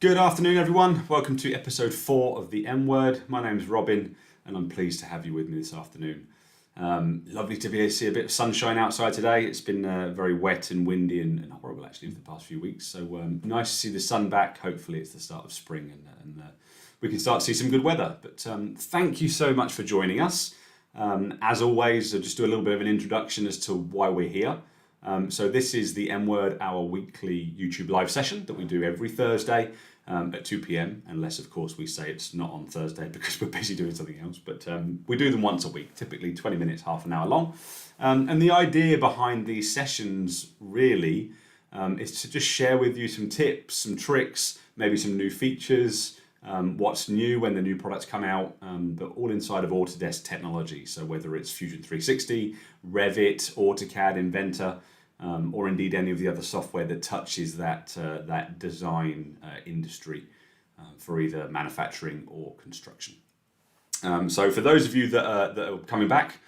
Good afternoon, everyone. Welcome to episode 4 of the M Word. My name is Robin, and I'm pleased to have you with me this afternoon. Lovely to be able to see a bit of sunshine outside today. It's been very wet and windy and horrible actually for the past few weeks. So nice to see the sun back. Hopefully it's the start of spring and we can start to see some good weather. But thank you so much for joining us. As always, I'll just do a little bit of an introduction as to why we're here. So this is the M Word, our weekly YouTube live session that we do every Thursday at 2 p.m. unless of course we say it's not on Thursday because we're busy doing something else. But we do them once a week, typically 20 minutes, half an hour long. And the idea behind these sessions really is to just share with you some tips, some tricks, maybe some new features, what's new when the new products come out, but all inside of Autodesk technology. So whether it's Fusion 360, Revit, AutoCAD, Inventor, or indeed any of the other software that touches that design industry for either manufacturing or construction. So for those of you that are coming back,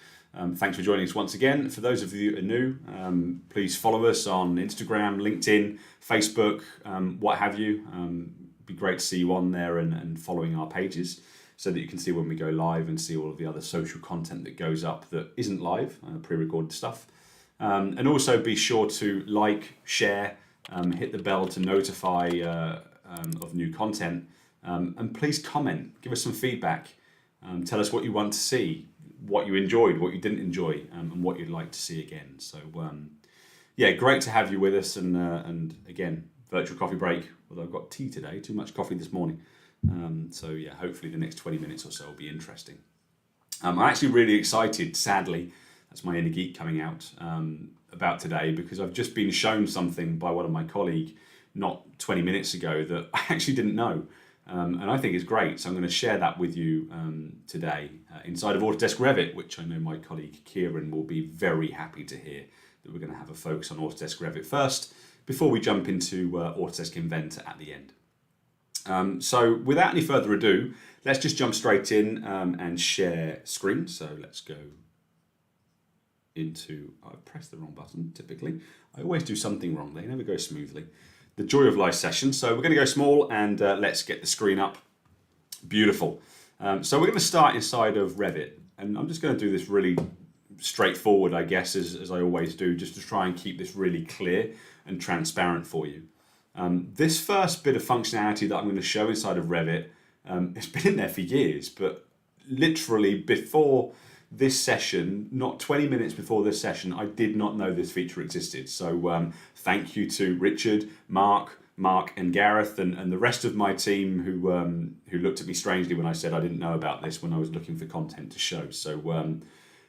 thanks for joining us once again. For those of you that are new, please follow us on Instagram, LinkedIn, Facebook, what have you. Be great to see you on there and following our pages so that you can see when we go live and see all of the other social content that goes up that isn't live, pre-recorded stuff. And also be sure to like, share, hit the bell to notify of new content, and please comment, give us some feedback, tell us what you want to see, what you enjoyed, what you didn't enjoy, and what you'd like to see again. So yeah, great to have you with us, and again, virtual coffee break, although I've got tea today, too much coffee this morning. So yeah, hopefully the next 20 minutes or so will be interesting. I'm actually really excited, sadly, that's my inner geek coming out, about today, because I've just been shown something by one of my colleagues not 20 minutes ago that I actually didn't know. And I think it's great, so I'm going to share that with you today inside of Autodesk Revit, which I know my colleague Kieran will be very happy to hear that we're going to have a focus on Autodesk Revit first, before we jump into Autodesk Inventor at the end. So without any further ado, let's just jump straight in and share screen. So let's go into, I've pressed the wrong button typically. I always do something wrong, they never go smoothly. The joy of live session. So we're going to go small and let's get the screen up. Beautiful. So we're going to start inside of Revit, and I'm just going to do this really straightforward, I guess, as I always do, just to try and keep this really clear and transparent for you. This first bit of functionality that I'm going to show inside of Revit, it's been in there for years, but literally before this session, not 20 minutes before this session, I did not know this feature existed. So thank you to Richard, Mark, and Gareth, and the rest of my team who looked at me strangely when I said I didn't know about this when I was looking for content to show. So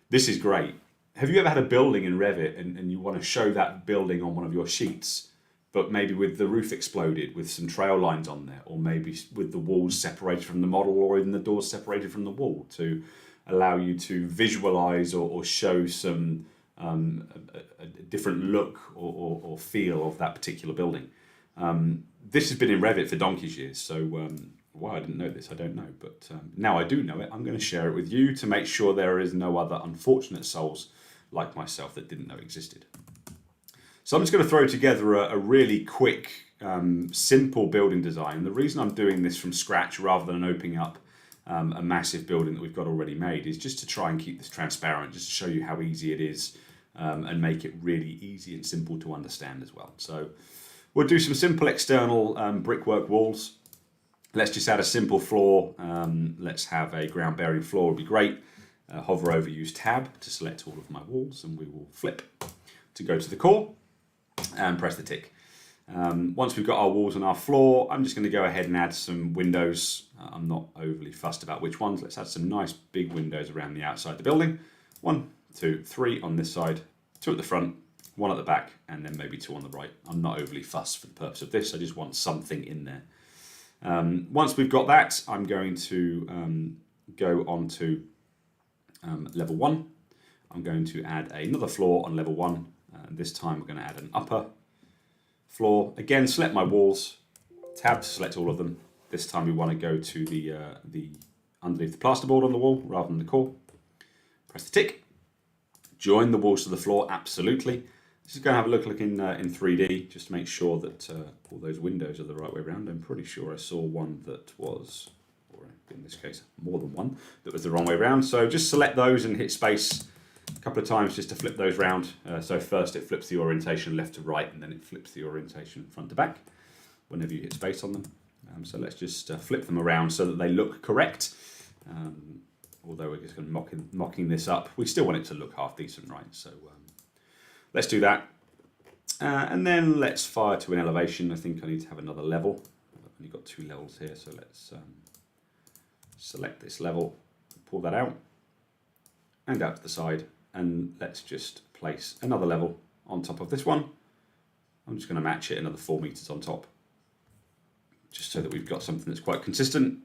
this is great. Have you ever had a building in Revit and you want to show that building on one of your sheets, but maybe with the roof exploded with some trail lines on there, or maybe with the walls separated from the model, or even the doors separated from the wall, to allow you to visualize or show some a different look or feel of that particular building. This has been in Revit for donkey's years, so why I didn't know this, I don't know, but now I do know it. I'm going to share it with you to make sure there is no other unfortunate souls like myself that didn't know existed. So I'm just going to throw together a really quick, simple building design. And the reason I'm doing this from scratch rather than opening up a massive building that we've got already made is just to try and keep this transparent, just to show you how easy it is and make it really easy and simple to understand as well. So we'll do some simple external brickwork walls. Let's just add a simple floor. Let's have a ground bearing floor, would be great. Hover over, use tab to select all of my walls, and we will flip to go to the core and press the tick. Once we've got our walls and our floor, I'm just going to go ahead and add some windows. I'm not overly fussed about which ones. Let's add some nice big windows around the outside of the building. 1, 2, 3 on this side, 2 at the front, 1 at the back, and then maybe 2 on the right. I'm not overly fussed for the purpose of this. I just want something in there. Once we've got that, I'm going to go on to level 1. I'm going to add another floor on level 1. This time we're going to add an upper floor. Again, select my walls, tab to select all of them. This time we want to go to the underneath the plasterboard on the wall rather than the core. Press the tick. Join the walls to the floor, absolutely. Just going to have a look in 3D just to make sure that all those windows are the right way around. I'm pretty sure I saw one that was, or in this case, more than one, that was the wrong way around. So just select those and hit space a couple of times just to flip those round. So first it flips the orientation left to right, and then it flips the orientation front to back whenever you hit space on them. So let's just flip them around so that they look correct. Although we're just going to mocking this up, we still want it to look half decent, right? So let's do that. And then let's fire to an elevation. I think I need to have another level. I've only got 2 levels here, so let's select this level, pull that out, and out to the side. And let's just place another level on top of this one. I'm just going to match it another 4 meters on top, just so that we've got something that's quite consistent.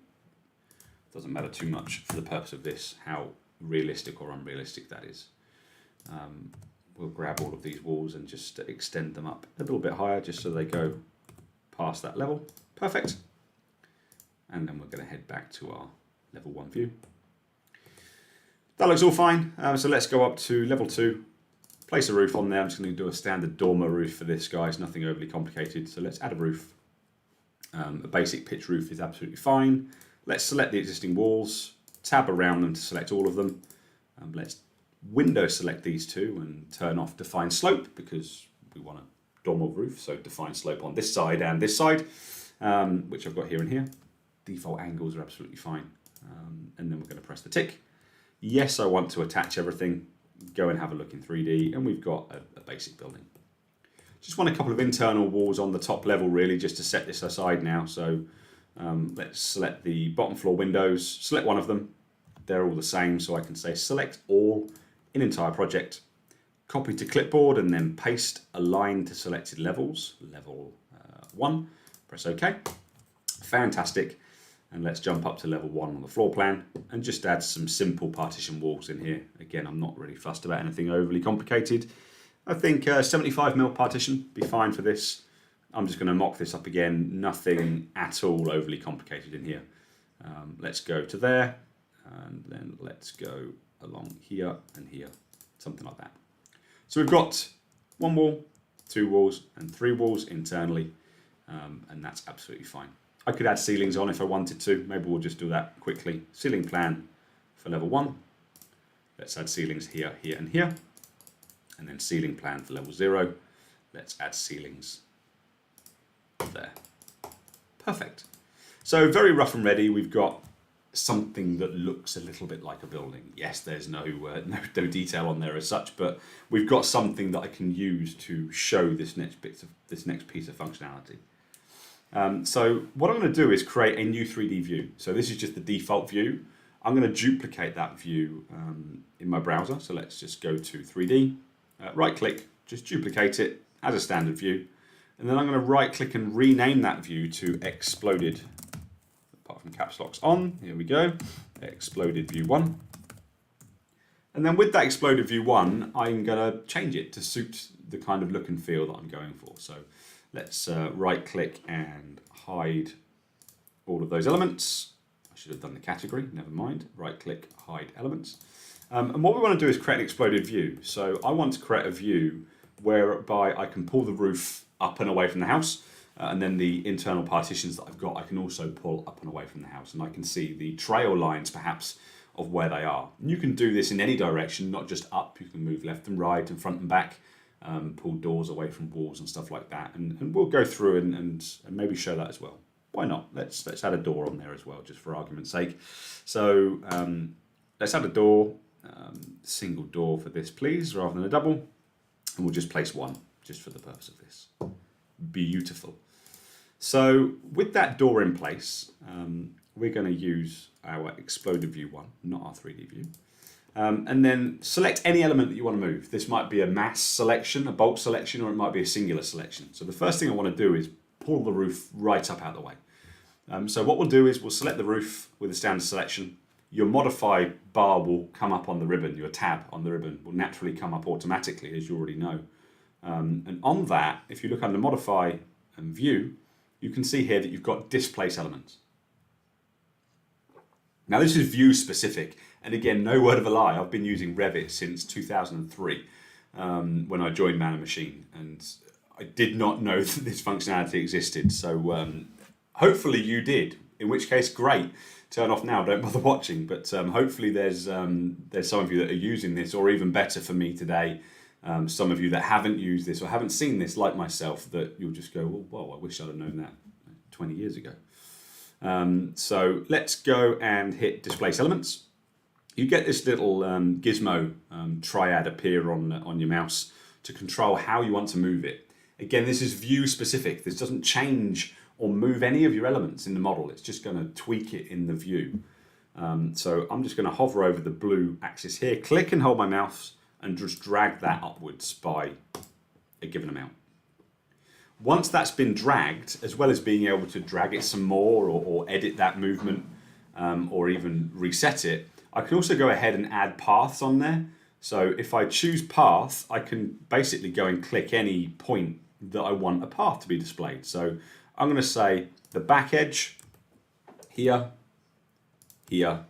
Doesn't matter too much for the purpose of this, how realistic or unrealistic that is. We'll grab all of these walls and just extend them up a little bit higher, just so they go past that level. Perfect. And then we're going to head back to our level 1 view. That looks all fine. So let's go up to level 2. Place a roof on there. I'm just going to do a standard dormer roof for this, guys. Nothing overly complicated. So let's add a roof. A basic pitch roof is absolutely fine. Let's select the existing walls, tab around them to select all of them. Let's window select these 2 and turn off define slope, because we want a dormer roof, so define slope on this side and this side, which I've got here and here. Default angles are absolutely fine. And then we're going to press the tick. Yes, I want to attach everything. Go and have a look in 3D, and we've got a basic building. Just want a couple of internal walls on the top level, really, just to set this aside now. So let's select the bottom floor windows, select one of them. They're all the same, so I can say select all in entire project, copy to clipboard, and then paste align to selected levels, level 1, press OK. Fantastic. And let's jump up to level 1 on the floor plan and just add some simple partition walls in here. Again, I'm not really fussed about anything overly complicated. I think 75mm partition be fine for this. I'm just going to mock this up again. Nothing at all overly complicated in here. Let's go to there, and then let's go along here and here, something like that. So we've got 1 wall, 2 walls, and 3 walls internally, and that's absolutely fine. I could add ceilings on if I wanted to. Maybe we'll just do that quickly. Ceiling plan for level 1. Let's add ceilings here, here, and here. And then ceiling plan for level 0. Let's add ceilings there. Perfect. So very rough and ready. We've got something that looks a little bit like a building. Yes, there's no detail on there as such, but we've got something that I can use to show this next piece of functionality. So what I'm going to do is create a new 3D view. So this is just the default view. I'm going to duplicate that view in my browser. So let's just go to 3D, right click, just duplicate it as a standard view. And then I'm going to right click and rename that view to exploded, apart from caps locks on. Here we go, exploded view 1. And then with that exploded view 1, I'm going to change it to suit the kind of look and feel that I'm going for. So let's right click and hide all of those elements. I should have done the category, never mind. Right click, hide elements. And what we want to do is create an exploded view. So I want to create a view whereby I can pull the roof up and away from the house. And then the internal partitions that I've got, I can also pull up and away from the house. And I can see the trail lines perhaps of where they are. And you can do this in any direction, not just up. You can move left and right and front and back. Pull doors away from walls and stuff like that, and we'll go through and maybe show that as well. Why not? Let's add a door on there as well, just for argument's sake. So let's add a door, single door for this, please, rather than a double, and we'll just place 1 just for the purpose of this. Beautiful. So with that door in place, we're going to use our exploded view 1, not our 3D view. And then select any element that you want to move. This might be a mass selection, a bulk selection, or it might be a singular selection. So the first thing I want to do is pull the roof right up out of the way. So what we'll do is we'll select the roof with a standard selection. Your modify bar will come up on the ribbon, your tab on the ribbon will naturally come up automatically, as you already know. And on that, if you look under modify and view, you can see here that you've got displace elements. Now this is view specific, and again, no word of a lie, I've been using Revit since 2003. when I joined Man and Machine, and I did not know that this functionality existed. So hopefully you did, in which case great. Turn off now, don't bother watching. But hopefully there's some of you that are using this, or even better for me today, some of you that haven't used this or haven't seen this like myself, that you'll just go, well, whoa, I wish I'd have known that 20 years ago. So let's go and hit Displace Elements. You get this little gizmo triad appear on your mouse to control how you want to move it. Again, this is view specific. This doesn't change or move any of your elements in the model. It's just going to tweak it in the view. So I'm just going to hover over the blue axis here, click and hold my mouse, and just drag that upwards by a given amount. Once that's been dragged, as well as being able to drag it some more or edit that movement or even reset it, I can also go ahead and add paths on there. So if I choose path, I can basically go and click any point that I want a path to be displayed. So I'm going to say the back edge here, here,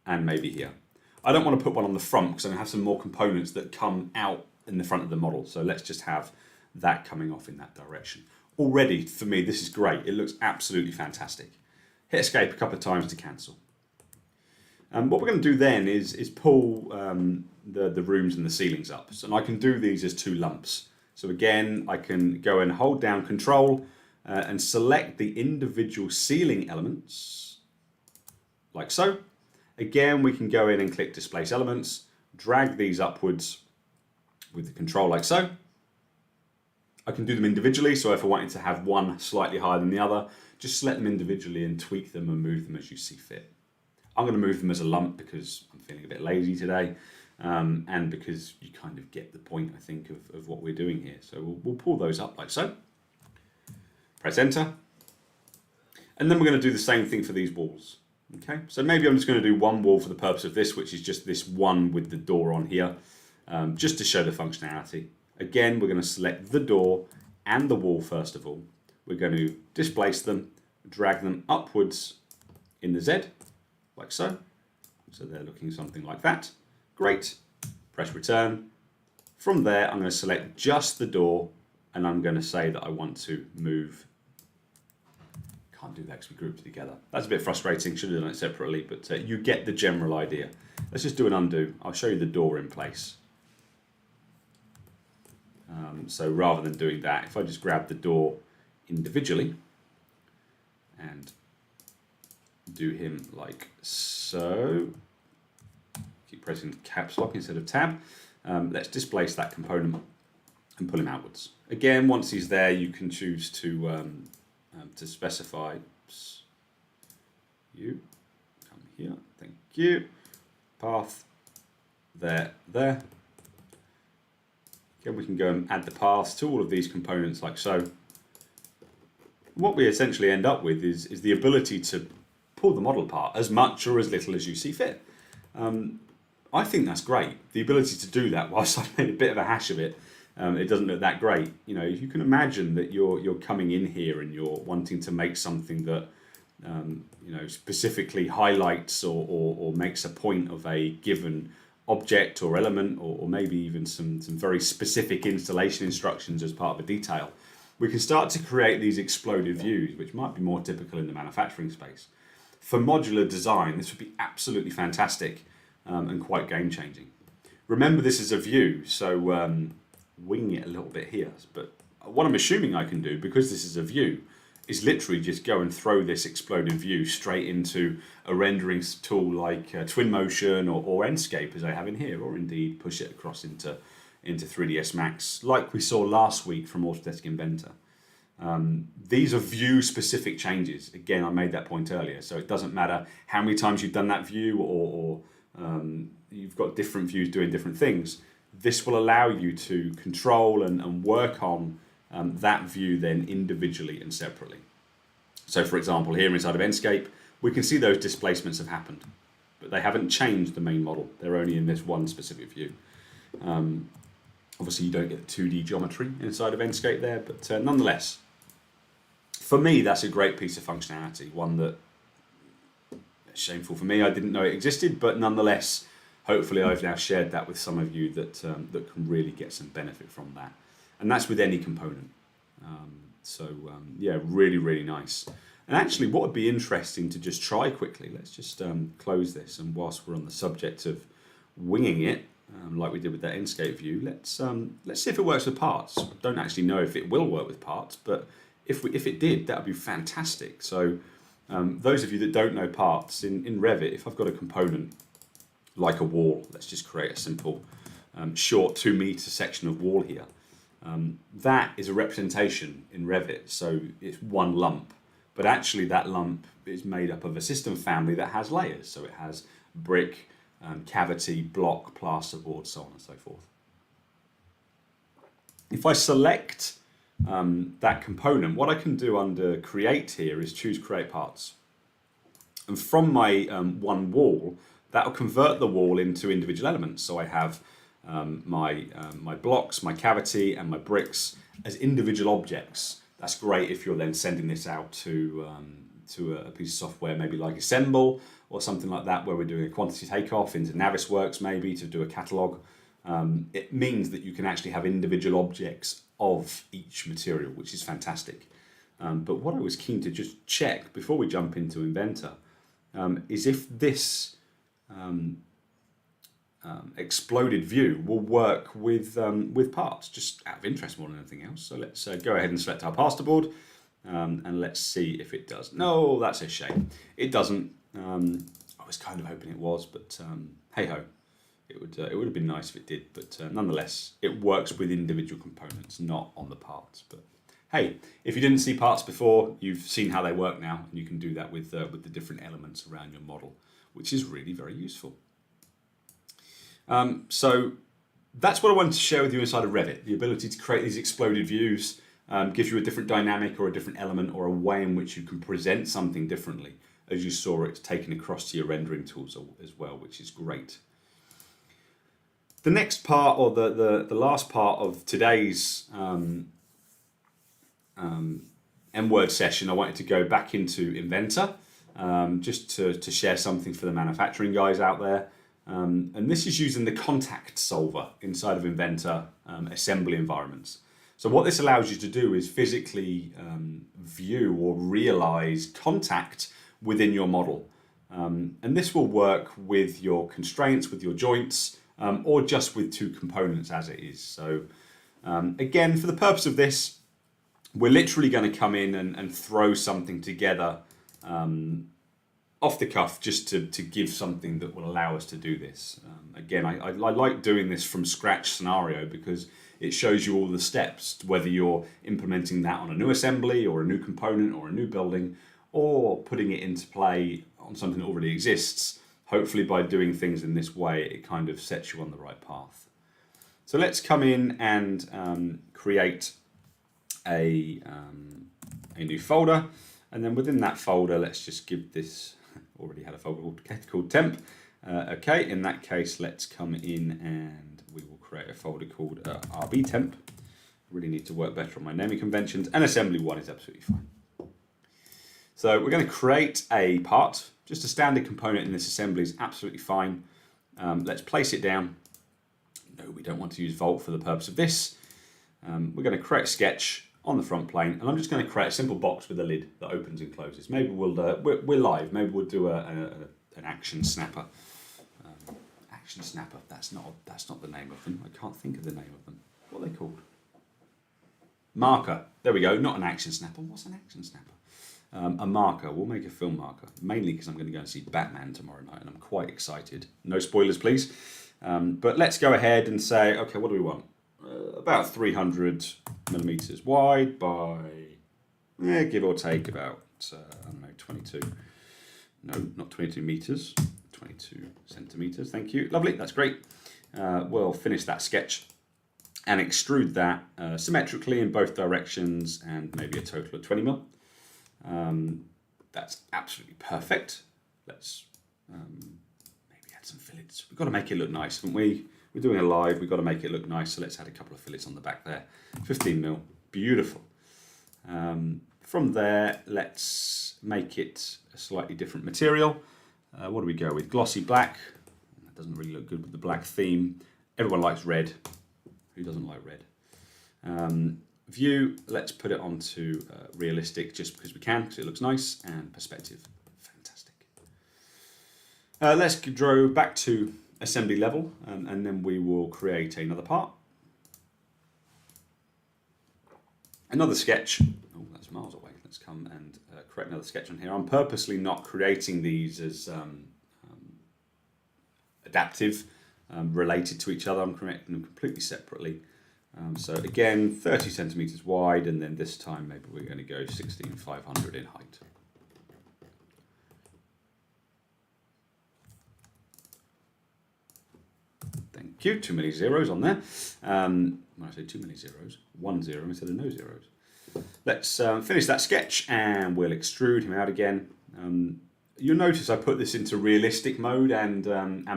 and maybe here. I don't want to put one on the front because I'm going to have some more components that come out in the front of the model. So let's just have that coming off in that direction. Already, for me, this is great. It looks absolutely fantastic. Hit escape a couple of times to cancel. What we're going to do then is pull the rooms and the ceilings up. So, and I can do these as two lumps. So again, I can go and hold down Control and select the individual ceiling elements, like so. Again, we can go in and click Displace Elements, drag these upwards with the Control like so. I can do them individually, so if I wanted to have one slightly higher than the other, just select them individually and tweak them and move them as you see fit. I'm going to move them as a lump because I'm feeling a bit lazy today, and because you kind of get the point, I think, of what we're doing here. So we'll pull those up like so. Press Enter. And then we're going to do the same thing for these walls. Okay, so maybe I'm just going to do one wall for the purpose of this, which is just this one with the door on here, just to show the functionality. Again, we're going to select the door and the wall first of all. We're going to displace them, drag them upwards in the Z, like so. So they're looking something like that. Great. Press Return. From there, I'm going to select just the door, and I'm going to say that I want to move. Can't do that because we grouped it together. That's a bit frustrating. Should have done it separately, but you get the general idea. Let's just do an undo. I'll show you the door in place. So rather than doing that, if I just grab the door individually and do him like so, keep pressing caps lock instead of tab, let's displace that component and pull him outwards. Again, once he's there, you can choose to specify, you come here, thank you, path, there. Again, we can go and add the paths to all of these components like so. What we essentially end up with is the ability to pull the model apart as much or as little as you see fit. I think that's great. The ability to do that, whilst I've made a bit of a hash of it, it doesn't look that great. You know, if you can imagine that you're coming in here and you're wanting to make something that you know, specifically highlights or makes a point of a given object or element, or maybe even some very specific installation instructions as part of a detail, we can start to create these exploded views, which might be more typical in the manufacturing space. For modular design, this would be absolutely fantastic and quite game-changing. Remember, this is a view, so winging it a little bit here, but what I'm assuming I can do, because this is a view, is literally just go and throw this exploded view straight into a rendering tool like Twinmotion or Enscape, as I have in here, or indeed push it across into 3ds Max, like we saw last week from Autodesk Inventor. These are view-specific changes. Again, I made that point earlier, so it doesn't matter how many times you've done that view or you've got different views doing different things. This will allow you to control and work on that view then individually and separately. So for example, here inside of Enscape, we can see those displacements have happened, but they haven't changed the main model. They're only in this one specific view. Obviously you don't get the 2D geometry inside of Enscape there, but nonetheless, for me, that's a great piece of functionality, one that, shameful for me, I didn't know it existed, but nonetheless, hopefully I've now shared that with some of you that that can really get some benefit from that, and that's with any component. Yeah, really nice. And actually, what would be interesting to just try quickly, let's just close this, and whilst we're on the subject of winging it, like we did with that Inkscape view, let's see if it works with parts. I don't actually know if it will work with parts, but if it did, that would be fantastic. So those of you that don't know parts, in Revit, if I've got a component like a wall, let's just create a simple short 2 meter section of wall here. That is a representation in Revit, so it's one lump, but actually that lump is made up of a system family that has layers. So it has brick, cavity, block, plasterboard, so on and so forth. If I select that component, what I can do under Create here is choose Create Parts. And from my one wall, that will convert the wall into individual elements. So I have my blocks, my cavity, and my bricks as individual objects. That's great if you're then sending this out to a piece of software, maybe like Assemble or something like that, where we're doing a quantity takeoff into Navisworks maybe to do a catalogue. It means that you can actually have individual objects of each material, which is fantastic. But what I was keen to just check before we jump into Inventor is if this exploded view will work with parts, just out of interest more than anything else. So let's go ahead and select our plasterboard, and let's see if it does. No, that's a shame. It doesn't. I was kind of hoping it was, but hey ho, it would have been nice if it did. But nonetheless, it works with individual components, not on the parts. But hey, if you didn't see parts before, you've seen how they work now, and you can do that with the different elements around your model, which is really very useful. So that's what I wanted to share with you inside of Revit. The ability to create these exploded views gives you a different dynamic or a different element or a way in which you can present something differently, as you saw it taken across to your rendering tools as well, which is great. The next part, or the last part of today's M-Word session, I wanted to go back into Inventor just to share something for the manufacturing guys out there. And this is using the contact solver inside of Inventor assembly environments. So what this allows you to do is physically view or realize contact within your model. And this will work with your constraints, with your joints, or just with two components as it is. So again, for the purpose of this, we're literally going to come in and throw something together off the cuff, just to give something that will allow us to do this. Again, I like doing this from scratch scenario because it shows you all the steps, whether you're implementing that on a new assembly or a new component or a new building, or putting it into play on something that already exists. Hopefully by doing things in this way, it kind of sets you on the right path. So let's come in and create a new folder. And then within that folder, let's just give this, already had a folder called temp. Okay, in that case, let's come in and we will create a folder called RB temp. Really need to work better on my naming conventions, and assembly 1 is absolutely fine. So we're going to create a part, just a standard component in this assembly is absolutely fine. Let's place it down. No, we don't want to use Volt for the purpose of this. We're going to create a sketch on the front plane, and I'm just going to create a simple box with a lid that opens and closes. Maybe we'll we're live. Maybe we'll do an action snapper. Action snapper. That's not the name of them. I can't think of the name of them. What are they called? Marker. There we go. Not an action snapper. What's an action snapper? A marker. We'll make a film marker. Mainly because I'm going to go and see Batman tomorrow night, and I'm quite excited. No spoilers, please. But let's go ahead and say, okay, what do we want? About 300 millimeters wide by, give or take about, I don't know, 22. No, not 22 meters, 22 centimeters. Thank you. Lovely. That's great. We'll finish that sketch and extrude that symmetrically in both directions, and maybe a total of 20 mil. That's absolutely perfect. Let's maybe add some fillets. We've got to make it look nice, haven't we? We're doing a live, we've got to make it look nice, so let's add a couple of fillets on the back there. 15 mil, beautiful. From there, let's make it a slightly different material. What do we go with? Glossy black. doesn't really look good with the black theme. Everyone likes red. Who doesn't like red? View, let's put it onto realistic just because we can, because it looks nice, and perspective, fantastic. Let's go back to assembly level, and then we will create another part. Another sketch. Oh, that's miles away. Let's come and create another sketch on here. I'm purposely not creating these as adaptive, related to each other. I'm creating them completely separately. So again, 30 centimeters wide, and then this time maybe we're going to go 16,500 in height. Thank you. Too many zeros on there. When I say too many zeros, 1 0 instead of no zeros. Let's finish that sketch, and we'll extrude him out again. You'll notice I put this into realistic mode and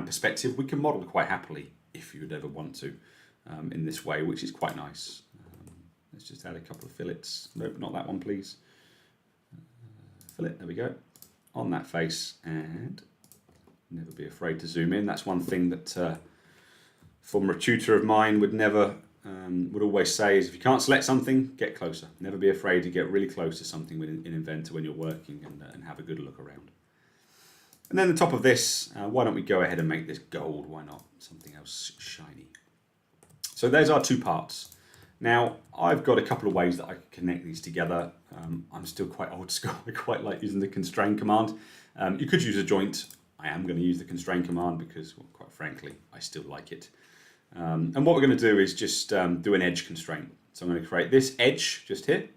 perspective. We can model quite happily if you would ever want to. In this way, which is quite nice. Let's just add a couple of fillets. Nope, not that one, please. Fillet, there we go. On that face, and never be afraid to zoom in. That's one thing that former tutor of mine would never, would always say is if you can't select something, get closer. Never be afraid to get really close to something in Inventor when you're working and have a good look around. And then the top of this, why don't we go ahead and make this gold? Why not something else shiny? So there's our two parts. Now, I've got a couple of ways that I can connect these together. I'm still quite old school. I quite like using the constrain command. You could use a joint. I am going to use the constrain command because, well, quite frankly, I still like it. And what we're going to do is just do an edge constraint. So I'm going to create this edge just here,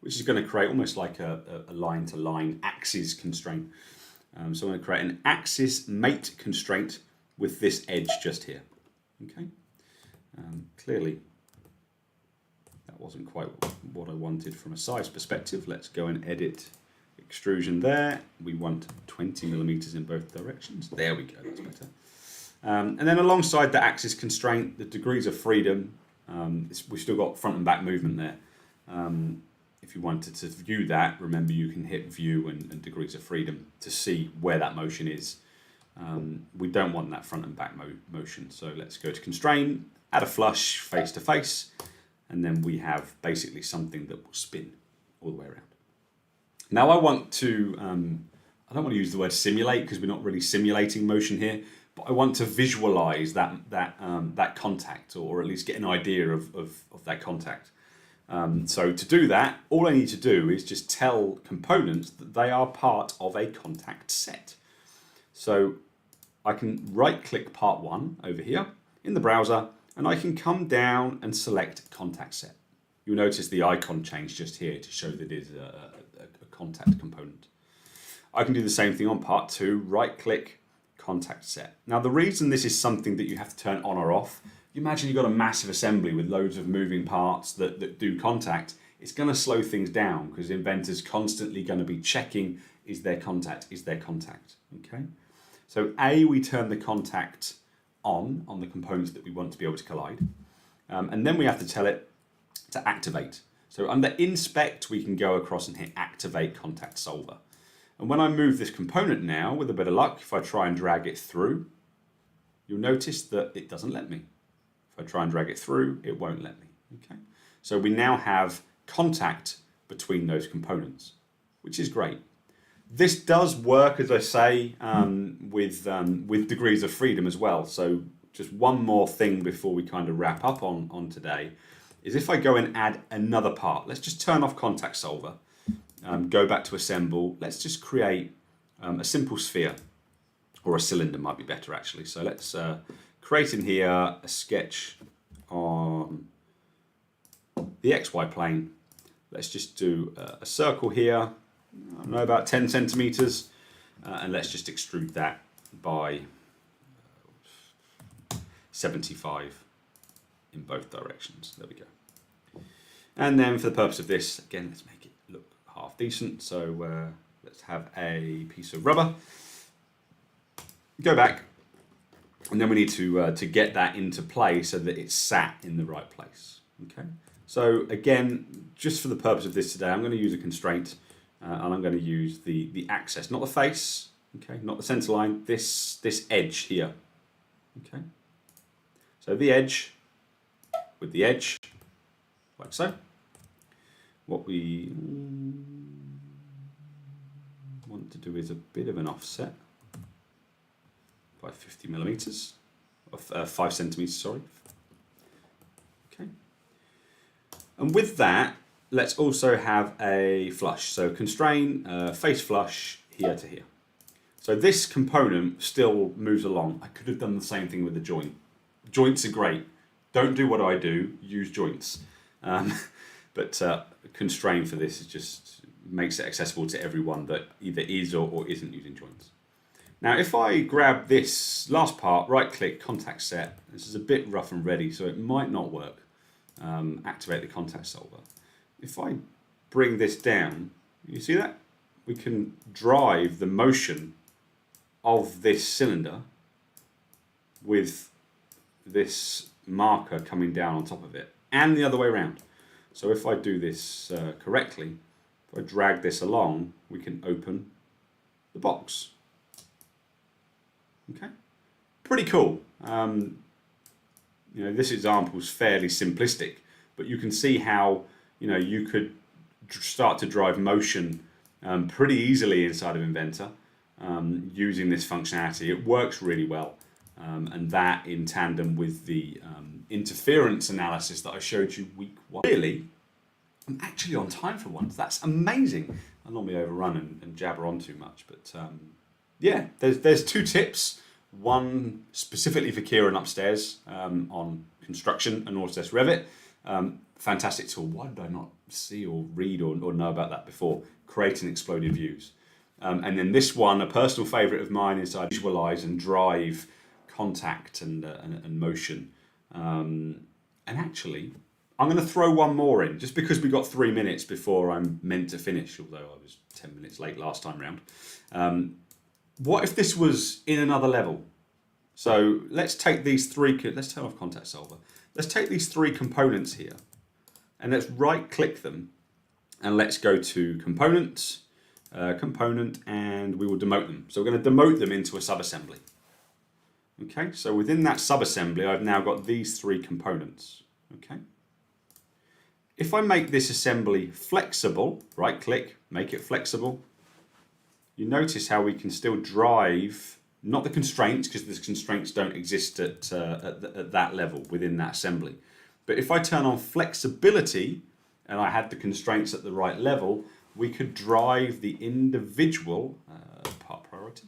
which is going to create almost like a line-to-line axis constraint. So I'm going to create an axis mate constraint with this edge just here. Okay. Clearly, that wasn't quite what I wanted from a size perspective. Let's go and edit extrusion there. We want 20 millimeters in both directions. There we go, that's better. And then alongside the axis constraint, the degrees of freedom, we've still got front and back movement there. If you wanted to view that, remember you can hit view and degrees of freedom to see where that motion is. We don't want that front and back motion, so let's go to constrain, add a flush face to face, and then we have basically something that will spin all the way around. Now I want to, I don't want to use the word simulate because we're not really simulating motion here, but I want to visualize that contact, or at least get an idea of that contact. So to do that, all I need to do is just tell components that they are part of a contact set. So I can right click part 1 over here in the browser, and I can come down and select contact set. You'll notice the icon changed just here to show that it is a contact component. I can do the same thing on part 2, right click contact set. Now the reason this is something that you have to turn on or off, you imagine you've got a massive assembly with loads of moving parts that do contact, it's going to slow things down because Inventor's constantly going to be checking, is there contact, okay? So A, we turn the contact on the components that we want to be able to collide. And then we have to tell it to activate. So under inspect, we can go across and hit activate contact solver. And when I move this component now, with a bit of luck, if I try and drag it through, you'll notice that it doesn't let me. If I try and drag it through, it won't let me. Okay. So we now have contact between those components, which is great. This does work, as I say, with degrees of freedom as well. So just one more thing before we kind of wrap up on today is if I go and add another part, let's just turn off contact solver, go back to assemble. Let's just create a simple sphere, or a cylinder might be better actually. So let's create in here a sketch on the XY plane. Let's just do a circle here. I don't know, about 10 centimeters, and let's just extrude that by 75 in both directions. There we go. And then for the purpose of this, again, let's make it look half decent. So let's have a piece of rubber. Go back, and then we need to get that into play so that it's sat in the right place. Okay. So again, just for the purpose of this today, I'm going to use a constraint. And I'm going to use the axis, not the face, okay, not the center line, this edge here. Okay. So the edge with the edge, like so. What we want to do is a bit of an offset by 50 millimeters, of 5 centimeters, sorry. Okay. And with that, let's also have a flush. So constrain, face flush here to here. So this component still moves along. I could have done the same thing with the joint. Joints are great. Don't do what I do, use joints. But constrain for this is just makes it accessible to everyone that either is or isn't using joints. Now, if I grab this last part, right click, contact set, this is a bit rough and ready, so it might not work. Activate the contact solver. If I bring this down, you see that? We can drive the motion of this cylinder with this marker coming down on top of it, and the other way around. So if I do this correctly, if I drag this along, we can open the box. Okay, pretty cool. This example is fairly simplistic, but you can see how you could start to drive motion pretty easily inside of Inventor using this functionality. It works really well, and that in tandem with the interference analysis that I showed you week 1. Really, I'm actually on time for once. That's amazing. I normally overrun and jabber on too much, but yeah, there's 2 tips. One specifically for Kieran upstairs on construction and Autodesk Revit. Fantastic tool. Why did I not see or read or know about that before? Creating exploded views. And then this one, a personal favourite of mine, is I visualise and drive contact and motion. And actually, I'm going to throw one more in, just because we got 3 minutes before I'm meant to finish, although I was 10 minutes late last time round. What if this was in another level? So let's take these 3, let's turn off contact solver. Let's take these 3 components here and let's right click them and let's go to components, component, and we will demote them. So we're going to demote them into a subassembly. Okay, so within that subassembly, I've now got these 3 components. Okay. If I make this assembly flexible, right click, make it flexible, you notice how we can still drive, not the constraints, because the constraints don't exist at that level within that assembly. But if I turn on flexibility and I had the constraints at the right level, we could drive the individual part priority,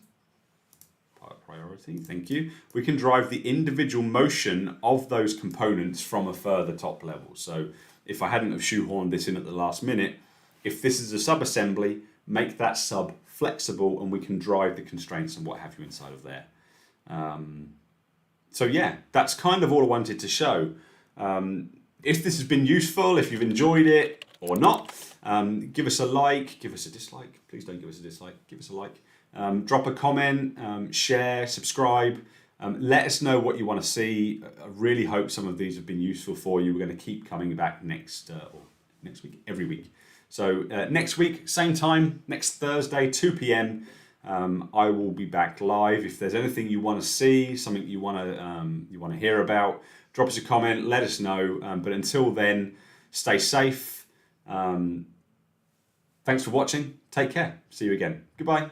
thank you. We can drive the individual motion of those components from a further top level. So if I hadn't have shoehorned this in at the last minute, if this is a sub-assembly, make that sub flexible and we can drive the constraints and what have you inside of there. So yeah, that's kind of all I wanted to show. If this has been useful, if you've enjoyed it or not, give us a like, give us a dislike. Please don't give us a dislike, give us a like. Drop a comment, share, subscribe. Let us know what you want to see. I really hope some of these have been useful for you. We're going to keep coming back next week, every week. So next week, same time, next Thursday, 2 p.m. I will be back live. If there's anything you want to see, something you want to hear about, drop us a comment. Let us know. But until then, stay safe. Thanks for watching. Take care. See you again. Goodbye.